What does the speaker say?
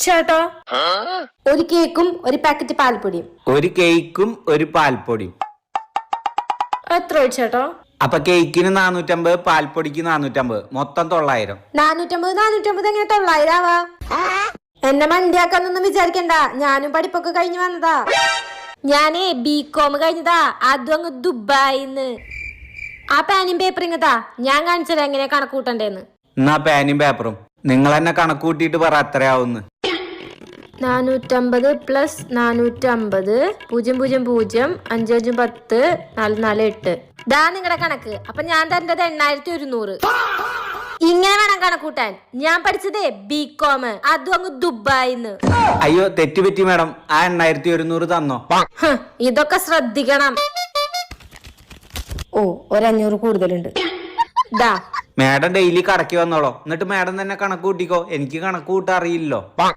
ചേട്ടാ, ഒരു കേക്കും ഒരു പാക്കറ്റ് പാൽപ്പൊടിയും. ഒരു കേക്കും ഒരു പാൽപ്പൊടിയും. എത്ര ചേട്ടാ? അപ്പൊ കേക്കിന് 450, പാൽപ്പൊടിക്ക് 450, മൊത്തം 900. 450 എങ്ങനെ 900 ആവാ? എന്നെ മണ്ടിയാക്കാന്നൊന്നും വിചാരിക്കണ്ട, ഞാനും പഠിപ്പൊക്കെ കഴിഞ്ഞു വന്നതാ. ഞാനേ ബികോം കഴിഞ്ഞതാ, അതും അങ്ങ് ദുബായിന്ന്. ആ പാനും പേപ്പർ ഇങ്ങതാ, ഞാൻ കാണിച്ചത് എങ്ങനെ കണക്ക് കൂട്ടണ്ടേന്ന്. എന്നാ പാനും പേപ്പറും നിങ്ങൾ തന്നെ കണക്ക് കൂട്ടിയിട്ട് പറ എത്രയാവുന്ന്. 450 + 450 0 0 0 5 5 10 4 4 8. ദാ നിങ്ങളുടെ കണക്ക്. അപ്പൊ ഞാൻ തരേണ്ടത് 8100. ഇങ്ങനെ വേണം കണക്കൂട്ടാൻ. ഞാൻ പഠിച്ചതേ ബികോം, അതും അങ്ങ് ദുബായിന്ന്. അയ്യോ തെറ്റുപറ്റി മാഡം, ആ 8100 തന്നോ. ഇതൊക്കെ ശ്രദ്ധിക്കണം. ഓ, 500 കൂടുതലുണ്ട്. ദാ മാഡം ഡെയിലി കടക്കി വന്നോളോ, എന്നിട്ട് മാഡം തന്നെ കണക്ക് കൂട്ടിക്കോ, എനിക്ക് കണക്ക് കൂട്ടാൻ അറിയില്ലോ.